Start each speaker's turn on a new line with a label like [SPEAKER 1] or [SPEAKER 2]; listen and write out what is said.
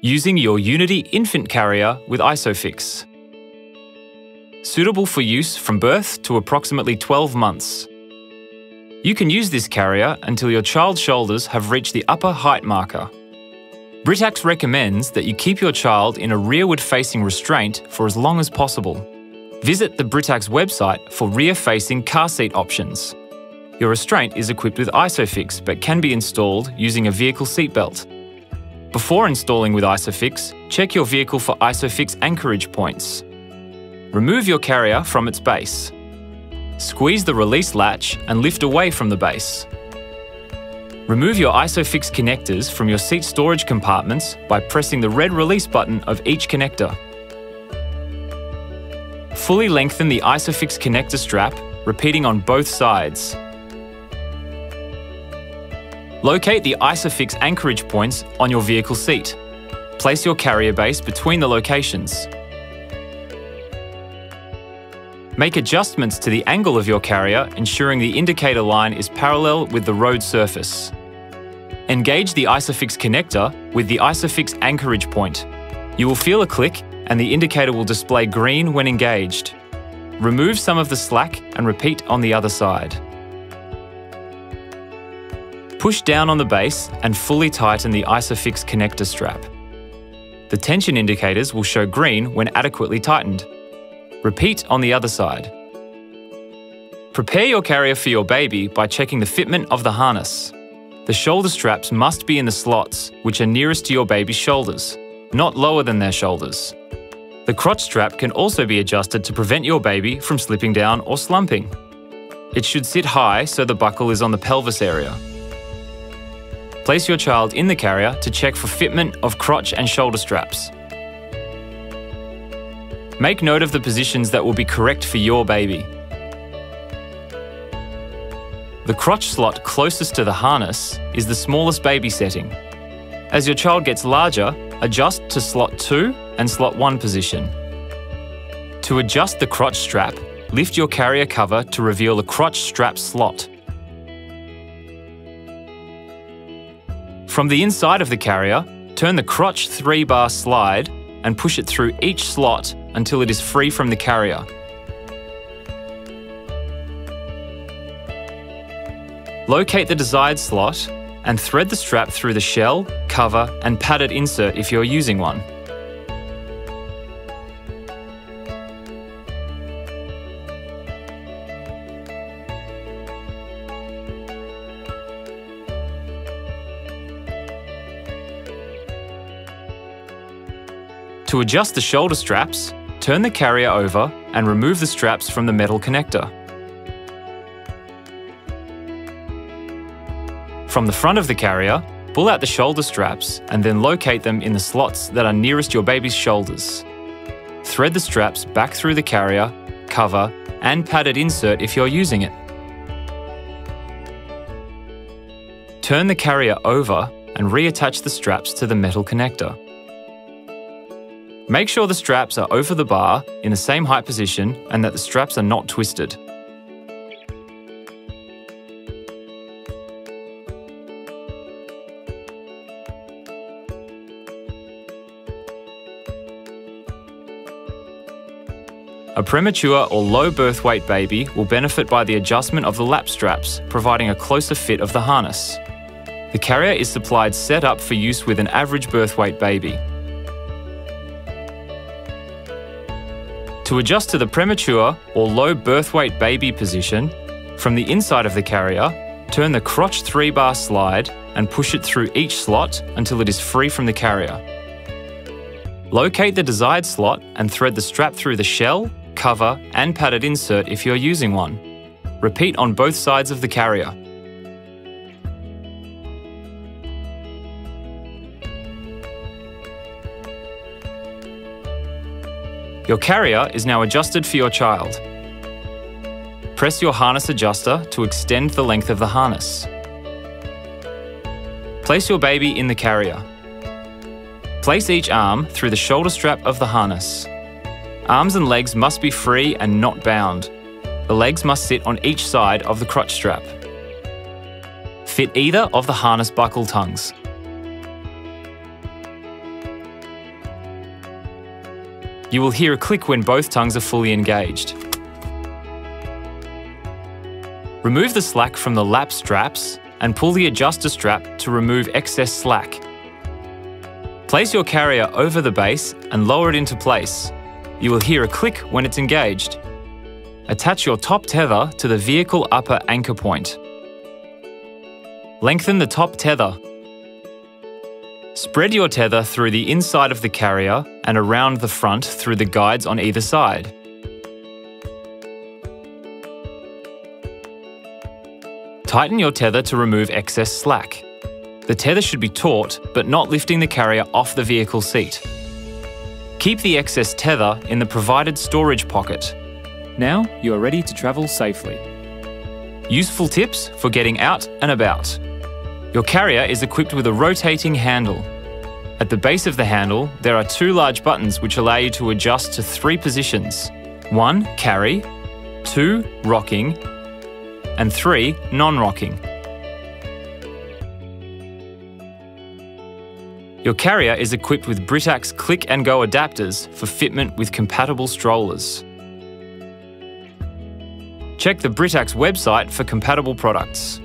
[SPEAKER 1] Using your Unity infant carrier with ISOFIX. Suitable for use from birth to approximately 12 months. You can use this carrier until your child's shoulders have reached the upper height marker. Britax recommends that you keep your child in a rearward-facing restraint for as long as possible. Visit the Britax website for rear-facing car seat options. Your restraint is equipped with ISOFIX but can be installed using a vehicle seatbelt. Before installing with ISOFIX, check your vehicle for ISOFIX anchorage points. Remove your carrier from its base. Squeeze the release latch and lift away from the base. Remove your ISOFIX connectors from your seat storage compartments by pressing the red release button of each connector. Fully lengthen the ISOFIX connector strap, repeating on both sides. Locate the ISOFIX anchorage points on your vehicle seat. Place your carrier base between the locations. Make adjustments to the angle of your carrier, ensuring the indicator line is parallel with the road surface. Engage the ISOFIX connector with the ISOFIX anchorage point. You will feel a click and the indicator will display green when engaged. Remove some of the slack and repeat on the other side. Push down on the base and fully tighten the ISOFIX connector strap. The tension indicators will show green when adequately tightened. Repeat on the other side. Prepare your carrier for your baby by checking the fitment of the harness. The shoulder straps must be in the slots, which are nearest to your baby's shoulders, not lower than their shoulders. The crotch strap can also be adjusted to prevent your baby from slipping down or slumping. It should sit high so the buckle is on the pelvis area. Place your child in the carrier to check for fitment of crotch and shoulder straps. Make note of the positions that will be correct for your baby. The crotch slot closest to the harness is the smallest baby setting. As your child gets larger, adjust to slot 2 and slot 1 position. To adjust the crotch strap, lift your carrier cover to reveal the crotch strap slot. From the inside of the carrier, turn the crotch 3-bar slide and push it through each slot until it is free from the carrier. Locate the desired slot and thread the strap through the shell, cover and padded insert if you're using one. To adjust the shoulder straps, turn the carrier over and remove the straps from the metal connector. From the front of the carrier, pull out the shoulder straps and then locate them in the slots that are nearest your baby's shoulders. Thread the straps back through the carrier, cover and padded insert if you're using it. Turn the carrier over and reattach the straps to the metal connector. Make sure the straps are over the bar in the same height position and that the straps are not twisted. A premature or low birth weight baby will benefit by the adjustment of the lap straps, providing a closer fit of the harness. The carrier is supplied set up for use with an average birth weight baby. To adjust to the premature or low birth weight baby position, from the inside of the carrier, turn the crotch 3-bar slide and push it through each slot until it is free from the carrier. Locate the desired slot and thread the strap through the shell, cover and padded insert if you're using one. Repeat on both sides of the carrier. Your carrier is now adjusted for your child. Press your harness adjuster to extend the length of the harness. Place your baby in the carrier. Place each arm through the shoulder strap of the harness. Arms and legs must be free and not bound. The legs must sit on each side of the crotch strap. Fit either of the harness buckle tongues. You will hear a click when both tongues are fully engaged. Remove the slack from the lap straps and pull the adjuster strap to remove excess slack. Place your carrier over the base and lower it into place. You will hear a click when it's engaged. Attach your top tether to the vehicle upper anchor point. Lengthen the top tether. Spread your tether through the inside of the carrier and around the front through the guides on either side. Tighten your tether to remove excess slack. The tether should be taut, but not lifting the carrier off the vehicle seat. Keep the excess tether in the provided storage pocket. Now you are ready to travel safely. Useful tips for getting out and about. Your carrier is equipped with a rotating handle. At the base of the handle, there are 2 large buttons which allow you to adjust to 3 positions. 1. Carry, 2. Rocking, and 3. Non-rocking. Your carrier is equipped with Britax click and go adapters for fitment with compatible strollers. Check the Britax website for compatible products.